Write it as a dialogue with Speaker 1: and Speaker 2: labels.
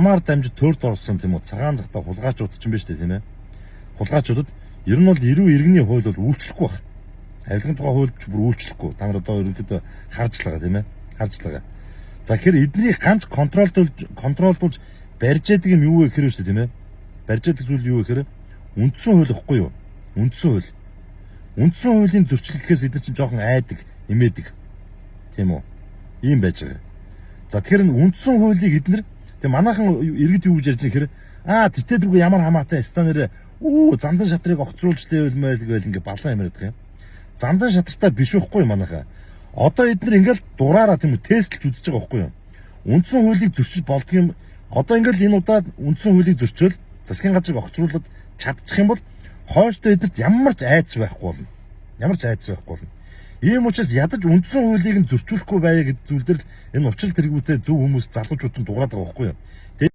Speaker 1: Замаар дамжид төрд орсон тийм үү цагаан захтай хулгайчууд ч юм байна шүү дээ тийм ээ. Хулгайчуудад ер нь бол 90 иргэний хууль бол үйлчлэхгүй байна. Авилгын тухай хууль ч бүр үйлчлэхгүй. Та нар одоо ерөнхийдөө харж л байгаа тийм ээ. Харж л байгаа. За тэгэхээр эднийг ганц контролдуулж барьж яадаг юм юу вэ гэхээр шүү дээ тийм ээ. Барьж яадаг зүйл юу вэ гэхээр үндсэн хууль ихгүй юу? Үндсэн хууль. Үндсэн хуулийн зөрчил гэхээс эдгээр чинь жоохон айдаг, эмээдэг. Тийм үү? Ийм байж байгаа. За тэгэхээр үндсэн хуулийг эднэр тэг манайхан иргэд юу гэж ярьж байгаа гэхээр тэртээ дэргүй ямар хамаатай стандарт зандан шатрыг огцруулж лээвэл байл ингээ балан ямардаг юм. Зандан шатартай биш байхгүй манайхаа. Одоо эднэр ингээл дураараа тийм үү тестлж үзэж байгаа байхгүй юу? Үндсэн хуулийг зөрчиж болдго юм. Одоо ингээл энэ удаад үндсэн хуулийг зөрчөөл засгийн газрыг огцруулад чадчих юм бол хойштоо эднэрт ямар ч айц байхгүй болно. Ямар ч айц байхгүй болно. Ийм учраас ядаж үндсэн хуулийг нь зөрчүүлэхгүй байя гэдэг зүйл дээр энэ учир тэргүүтээ зөв хүмүүс залуучууд ч дуурайдаг байхгүй юу?